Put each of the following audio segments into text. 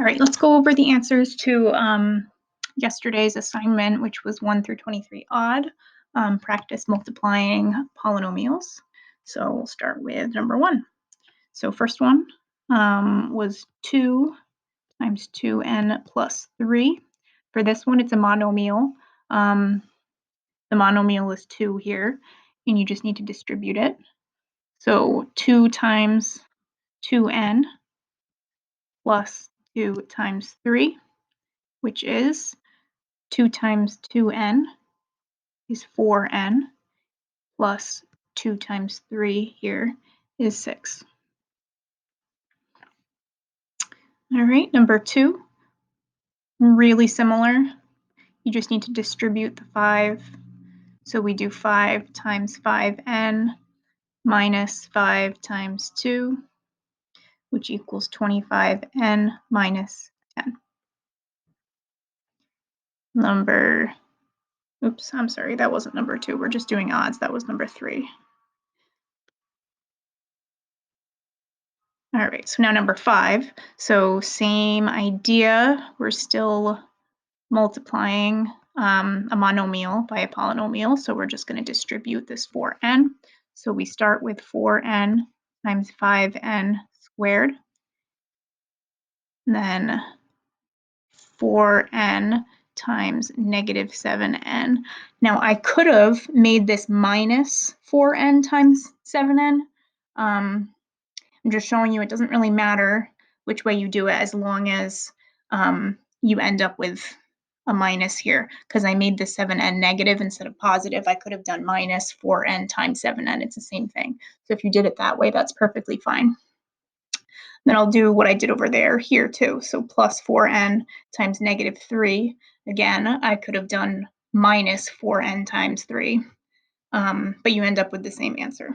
All right, let's go over the answers to yesterday's assignment, which was 1 through 23 odd. Practice multiplying polynomials. So we'll start with number 1. So first one was 2 times 2n plus 3. For this one, it's a monomial. The monomial is 2 here, and you just need to distribute it. So 2 times 2n plus 2 times 3, which is 2 times 2n is 4n, plus 2 times 3 here is 6. All right, number 2, really similar. You just need to distribute the 5. So we do 5 times 5n minus 5 times 2, which equals 25n minus 10. Oops, I'm sorry, that wasn't number 2. We're just doing odds. That was number 3. All right, so now number 5. So same idea. We're still multiplying a monomial by a polynomial. So we're just going to distribute this 4n. So we start with 4n times 5n squared. Then 4n times negative 7n. Now I could have made this minus 4n times 7n. I'm just showing you it doesn't really matter which way you do it as long as you end up with a minus here, because I made the 7n negative instead of positive. I could have done minus 4n times 7n. It's the same thing. So if you did it that way, that's perfectly fine. Then I'll do what I did over there here too. So plus 4n times negative 3. Again, I could have done minus 4n times 3, but you end up with the same answer.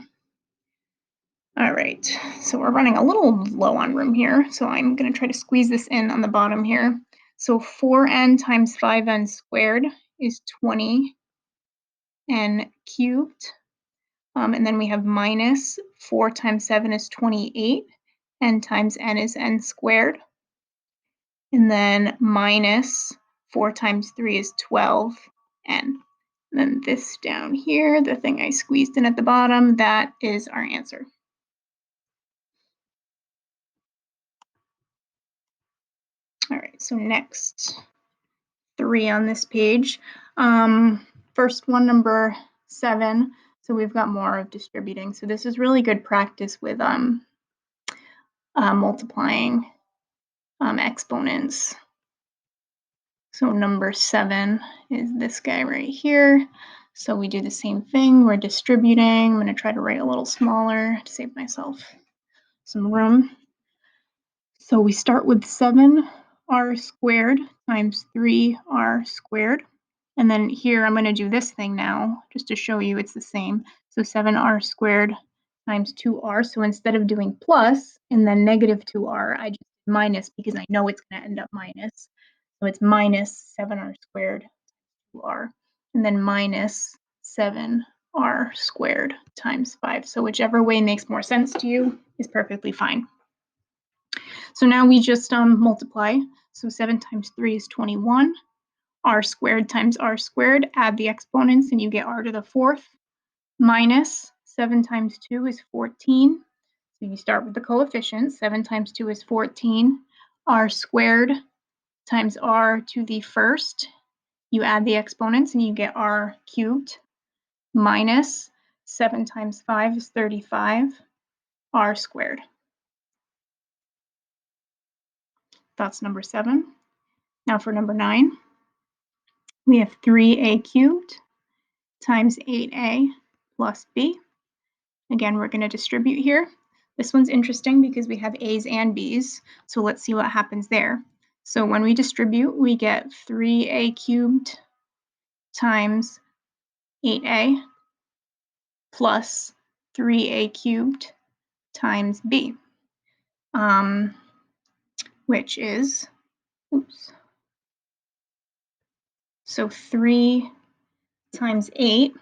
All right, so we're running a little low on room here, so I'm going to try to squeeze this in on the bottom here. So 4n times 5n squared is 20n cubed. And then we have minus 4 times 7 is 28. N times n is n squared. And then minus 4 times 3 is 12n. And then this down here, the thing I squeezed in at the bottom, that is our answer. All right, so next 3 on this page. First one, number 7. So we've got more of distributing. So this is really good practice with multiplying exponents. So number 7 is this guy right here. So we do the same thing. We're distributing. I'm going to try to write a little smaller to save myself some room. So we start with 7r squared times 3r squared. And then here I'm going to do this thing now just to show you it's the same. So 7r squared times 2r. So instead of doing plus and then negative 2r, I just did minus because I know it's going to end up minus. So it's minus 7r squared 2r. And then minus 7r squared times 5. So whichever way makes more sense to you is perfectly fine. So now we just multiply. So 7 times 3 is 21. R squared times r squared. Add the exponents and you get r to the 4th. Minus 7 times 2 is 14. So you start with the coefficients. 7 times 2 is 14. R squared times r to the 1st. You add the exponents and you get r cubed. Minus 7 times 5 is 35. R squared. That's number 7. Now for number 9, we have 3a cubed times 8a plus b. Again, we're going to distribute here. This one's interesting because we have a's and b's, so let's see what happens there. So when we distribute, we get 3a cubed times 8a plus 3a cubed times b, which is, so 3 times 8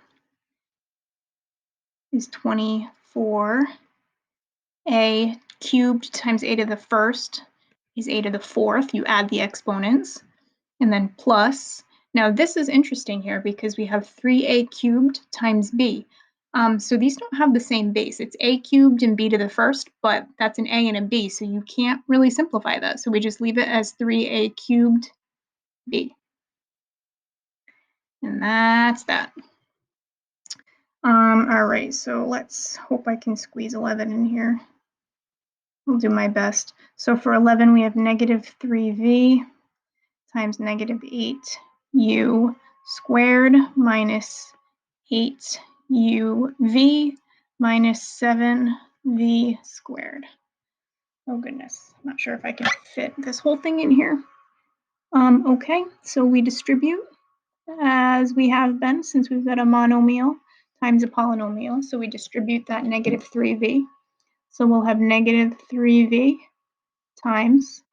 is 24. A cubed times a to the 1st is a to the fourth. You add the exponents. And then plus. Now this is interesting here because we have 3a cubed times b. So these don't have the same base. It's a cubed and b to the first, but that's an a and a b, so you can't really simplify that. So we just leave it as 3a cubed b. And that's that. All right, so let's hope I can squeeze 11 in here. I'll do my best. So for 11, we have negative 3v times negative 8u squared minus 8uv minus 7v squared. Oh goodness, I'm not sure if I can fit this whole thing in here. Okay, so we distribute as we have been since we've got a monomial times a polynomial. So we distribute that negative 3v. So we'll have negative 3v times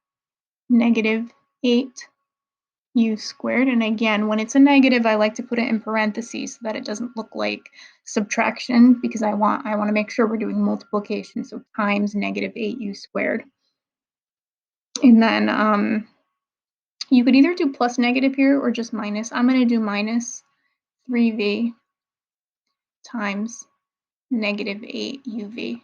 negative 8u squared. And again, when it's a negative, I like to put it in parentheses so that it doesn't look like subtraction because I want to make sure we're doing multiplication. So times negative 8u squared. And then you could either do plus negative here or just minus. I'm going to do minus 3v times negative 8uv.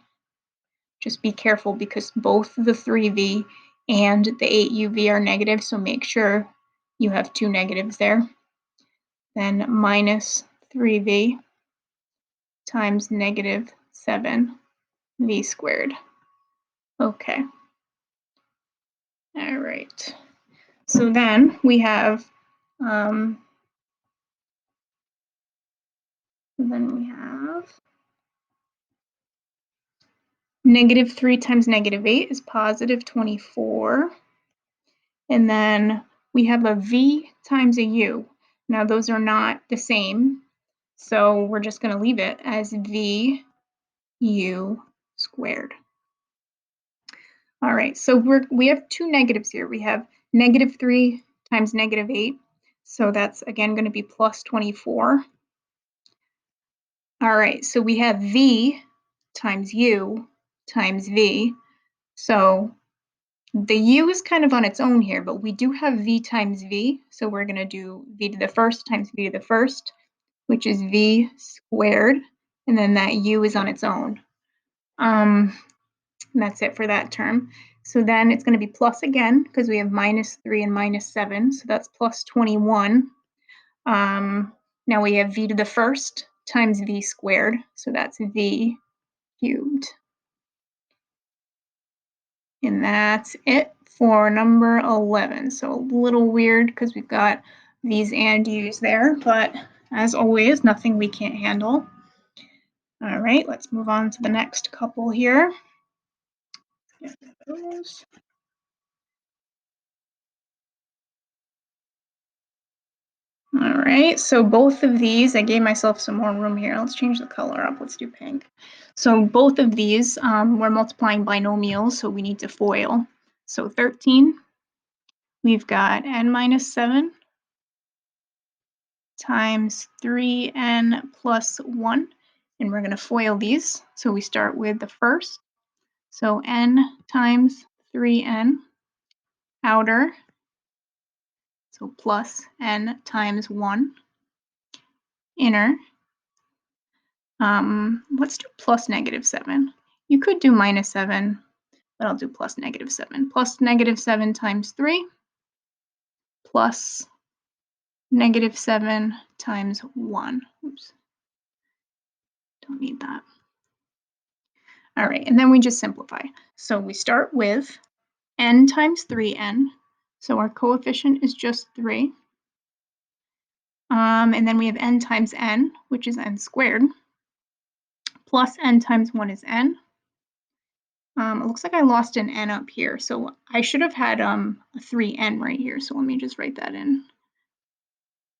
Just be careful because both the 3v and the 8uv are negative, so make sure you have two negatives there. Then minus 3v times negative 7v squared. Okay. All right. So then we have negative 3 times negative 8 is positive 24. And then we have a v times a u. Now those are not the same, so we're just going to leave it as v u squared. All right, so we have two negatives here. We have negative 3 times negative 8, so that's again going to be plus 24. All right, so we have v times u times v. So the u is kind of on its own here, but we do have v times v. So we're going to do v to the first times v to the first, which is v squared. And then that u is on its own. And that's it for that term. So then it's going to be plus again because we have minus 3 and minus 7. So that's plus 21. Now we have v to the first times v squared. So that's v cubed. And that's it for number 11. So a little weird because we've got v's and u's there, but as always, nothing we can't handle. All right, let's move on to the next couple here. All right, so both of these, I gave myself some more room here. Let's change the color up. Let's do pink. So both of these, we're multiplying binomials, so we need to FOIL. So 13, we've got n minus 7 times 3n plus 1, and we're going to FOIL these. So we start with the first. So n times 3n outer, so plus n times 1 inner. Let's do plus negative 7. You could do minus 7, but I'll do plus negative 7. Plus negative 7 times 3 plus negative 7 times 1. Oops, don't need that. All right, and then we just simplify. So we start with n times 3n. So our coefficient is just 3. And then we have n times n, which is n squared, plus n times 1 is n. It looks like I lost an n up here, so I should have had a 3n right here. So let me just write that in.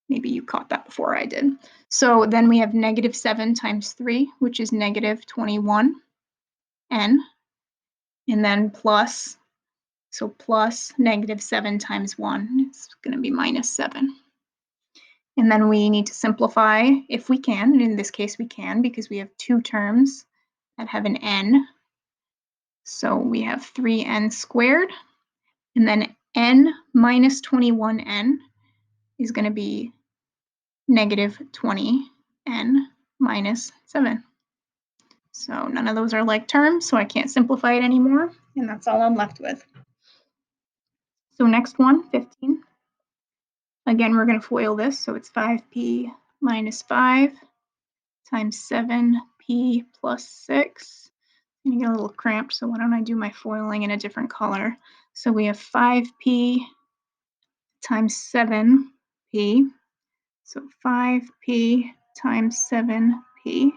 Maybe you caught that before I did. So then we have negative 7 times 3, which is negative 21n. And then plus, so plus negative 7 times 1, it's going to be minus 7. And then we need to simplify if we can, and in this case we can because we have two terms that have an n. So we have 3n squared And then n minus 21n is going to be negative 20n minus 7. So none of those are like terms, so I can't simplify it anymore, and that's all I'm left with. So next one, 15. Again, we're going to FOIL this, so it's 5p minus 5 times 7p plus 6. I'm going to get a little cramped, so why don't I do my FOILing in a different color. So we have 5p times 7p. So 5p times 7p.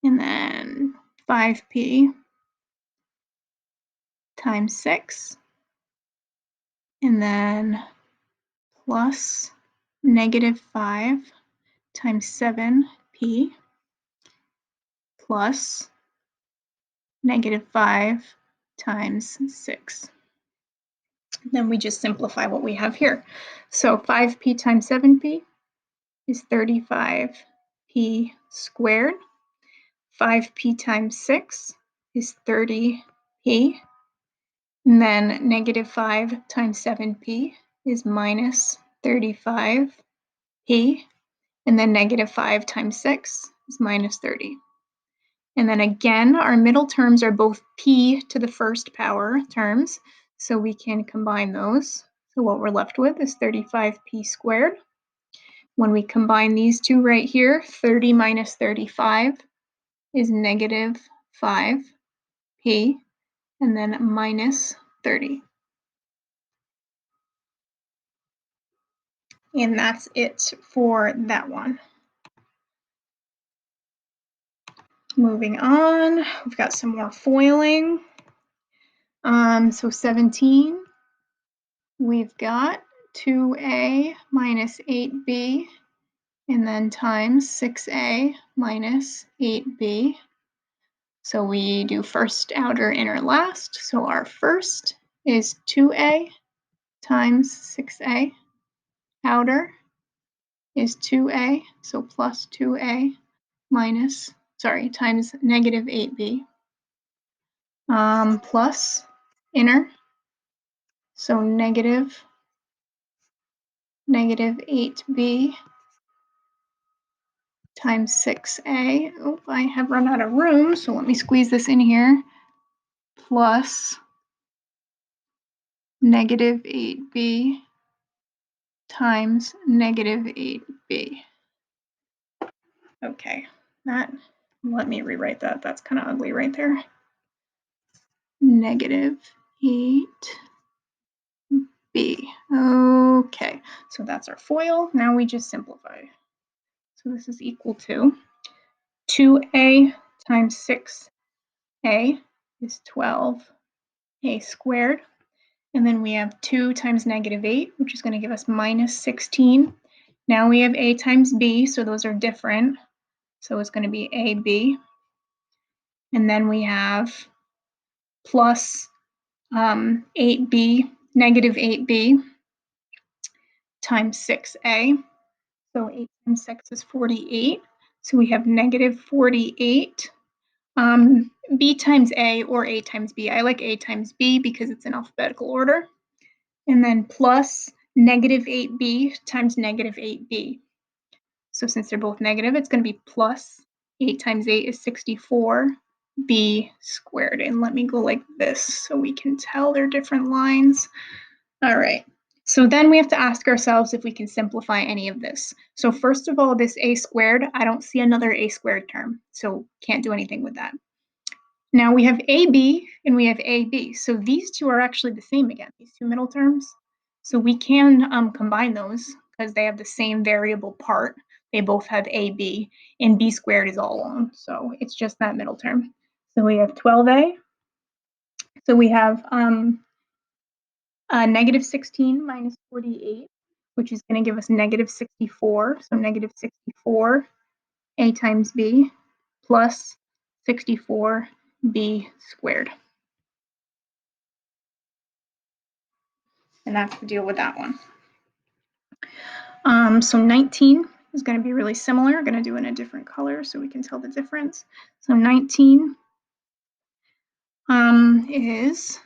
And then 5p times 6. And then plus negative 5 times 7p plus negative 5 times 6. Then we just simplify what we have here. So 5p times 7p is 35p squared. 5p times 6 is 30p. And then negative 5 times 7p is minus 35p. And then negative 5 times 6 is minus 30. And then again, our middle terms are both p to the first power terms, so we can combine those. So what we're left with is 35p squared. When we combine these two right here, 30 minus 35 is negative 5p, and then minus 30. And that's it for that one. Moving on, we've got some more foiling. So 17, we've got 2a minus 8b, and then times 6a minus 8b. So we do first, outer, inner, last. So our first is 2a times 6a. Outer is 2a, so plus 2a times negative 8b. Plus inner, so negative 8b times 6a. Oh, I have run out of room, so let me squeeze this in here. Plus negative 8b times negative 8b. Okay, let me rewrite that. That's kind of ugly right there. Negative 8b. Okay, so that's our FOIL. Now we just simplify. So this is equal to 2a times 6a is 12a squared. And then we have 2 times negative 8, which is going to give us minus 16. Now we have a times b, so those are different. So it's going to be ab. And then we have plus 8b, negative 8b times 6a. So 8 times 6 is 48. So we have negative 48. B times A or A times B. I like A times B because it's in alphabetical order. And then plus negative 8b times negative 8b. So since they're both negative, it's going to be plus 8 times 8 is 64b squared. And let me go like this so we can tell they're different lines. All right. So then we have to ask ourselves if we can simplify any of this. So first of all, this a squared, I don't see another a squared term, so can't do anything with that. Now we have AB and we have AB. So these two are actually the same again, these two middle terms. So we can combine those because they have the same variable part. They both have AB, and B squared is all alone. So it's just that middle term. So we have 12A. So we have negative 16 minus 48, which is going to give us negative 64. So negative 64 a times b plus 64b squared. And that's the deal with that one. So 19 is going to be really similar. I'm going to do it in a different color so we can tell the difference. So 19 is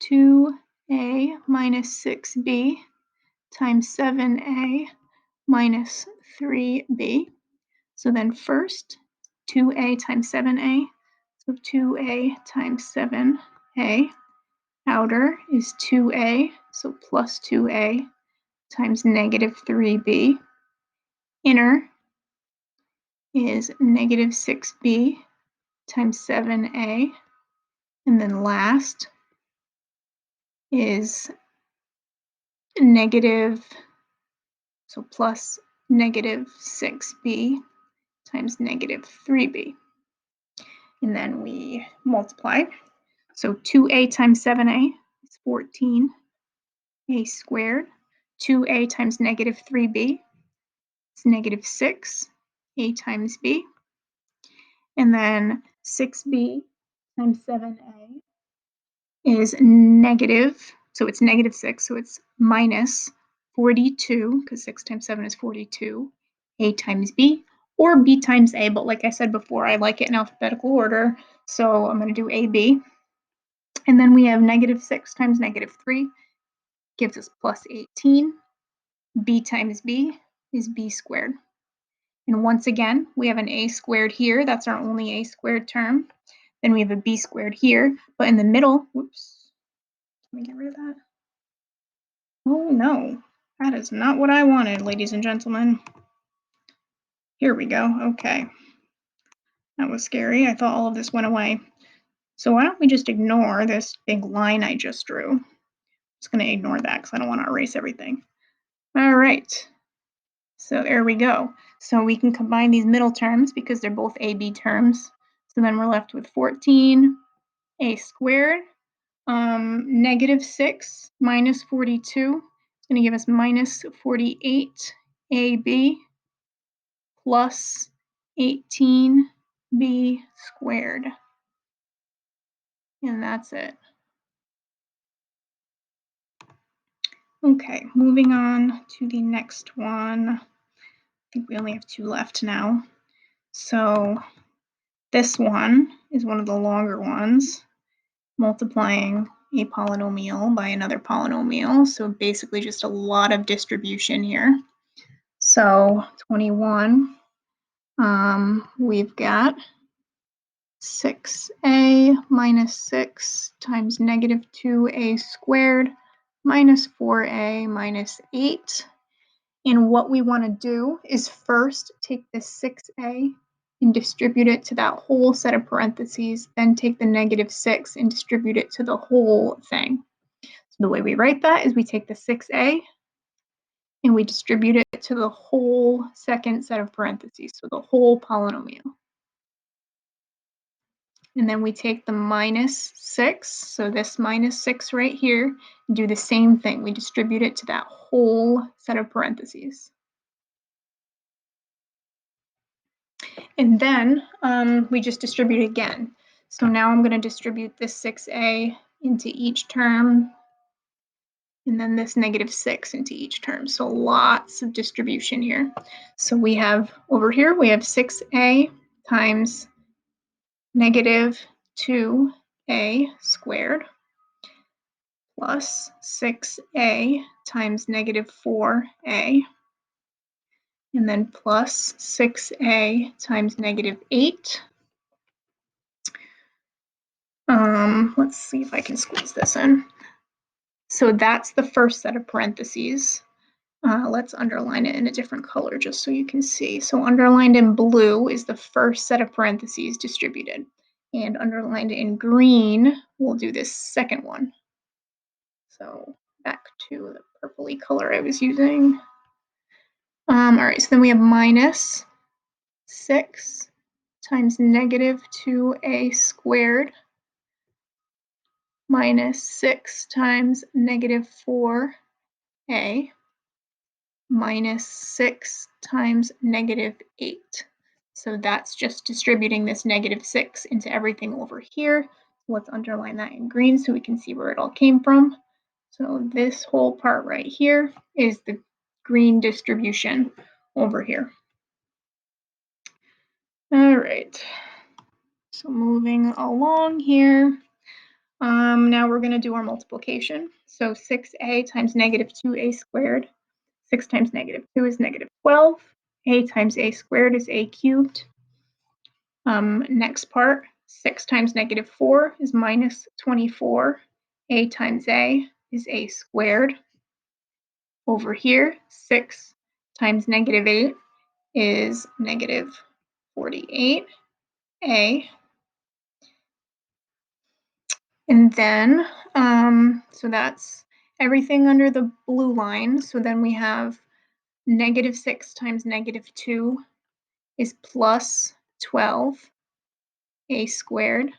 2 minus 6b times 7a minus 3b. So then first, 2a times 7a. So 2a times 7a. Outer is 2a, so plus 2a times negative 3b. Inner is negative 6b times 7a. And then last is negative, so plus negative 6b times negative 3b. And then we multiply. So 2a times 7a is 14a squared. 2a times negative 3b is negative 6a times b. And then 6b times 7a is negative, so it's negative 6, so it's minus 42, because 6 times 7 is 42, a times b, or b times a, but like I said before, I like it in alphabetical order, so I'm going to do ab. And then we have negative 6 times negative 3 gives us plus 18. B times b is b squared. And once again, we have an a squared here. That's our only a squared term. Then we have a b squared here. But in the middle, whoops, let me get rid of that. Oh no, that is not what I wanted, ladies and gentlemen. Here we go. Okay. That was scary. I thought all of this went away. So why don't we just ignore this big line I just drew? I'm just going to ignore that because I don't want to erase everything. All right. So there we go. So we can combine these middle terms because they're both AB terms. So then we're left with 14a squared. Negative 6 minus 42 is going to give us minus 48ab plus 18b squared. And that's it. Okay, moving on to the next one. I think we only have 2 left now. So this one is one of the longer ones, multiplying a polynomial by another polynomial. So basically just a lot of distribution here. So 21, we've got 6a minus 6 times negative 2a squared minus 4a minus 8. And what we want to do is first take the 6a and distribute it to that whole set of parentheses, then take the negative 6 and distribute it to the whole thing. So the way we write that is we take the 6a and we distribute it to the whole second set of parentheses, so the whole polynomial. And then we take the minus 6, so this minus 6 right here, and do the same thing. We distribute it to that whole set of parentheses. And then we just distribute again. So now I'm going to distribute this 6a into each term, and then this negative 6 into each term. So lots of distribution here. So we have over here, we have 6a times negative 2a squared plus 6a times negative 4a, and then plus 6a times negative 8. Let's see if I can squeeze this in. So that's the first set of parentheses. Let's underline it in a different color just so you can see. So underlined in blue is the first set of parentheses distributed. And underlined in green, we'll do this second one. So back to the purpley color I was using. All right, so then we have minus 6 times negative 2a squared minus 6 times negative 4a minus 6 times negative 8. So that's just distributing this negative 6 into everything over here. So let's underline that in green so we can see where it all came from. So this whole part right here is the green distribution over here. All right. So moving along here. Now we're going to do our multiplication. So 6a times negative 2a squared. 6 times negative 2 is negative 12. A times a squared is a cubed. Next part, 6 times negative 4 is minus 24. A times a is a squared. Over here, 6 times negative 8 is negative 48a. And then, so that's everything under the blue line. So then we have negative 6 times negative 2 is plus 12a squared.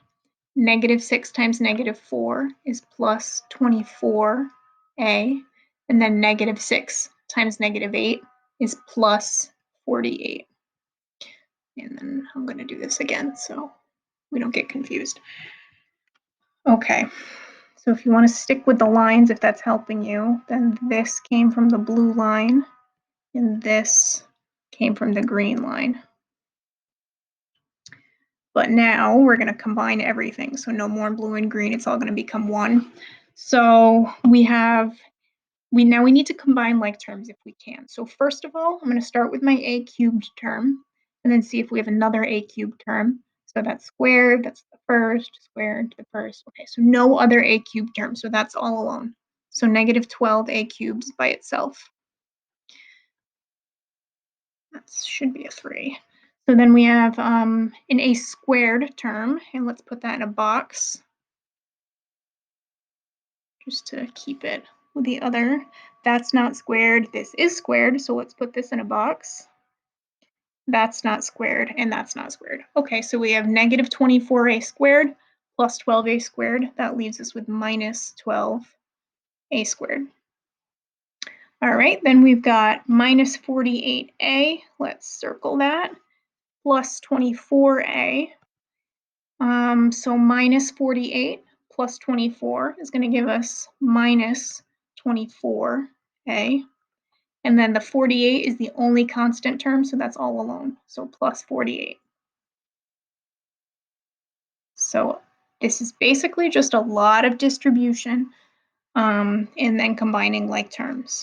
Negative 6 times negative 4 is plus 24a. And then negative 6 times negative 8 is plus 48. And then I'm going to do this again so we don't get confused. Okay, so if you want to stick with the lines, if that's helping you, then this came from the blue line and this came from the green line. But now we're going to combine everything. So no more blue and green. It's all going to become one. So we need to combine like terms if we can. So first of all, I'm going to start with my a cubed term and then see if we have another a cubed term. So that's squared, that's the first, squared to the first. Okay, so no other a cubed term. So that's all alone. So negative 12a cubed by itself. That should be a 3. So then we have an a squared term, and let's put that in a box just to keep it with the other. That's not squared, this is squared, so let's put this in a box. That's not squared, and that's not squared. Okay, so we have negative 24a squared plus 12a squared. That leaves us with minus 12a squared. All right, then we've got minus 48a. Let's circle that. Plus 24a. So minus 48 plus 24 is going to give us minus 24a. And then the 48 is the only constant term, so that's all alone. So plus 48. So this is basically just a lot of distribution and then combining like terms.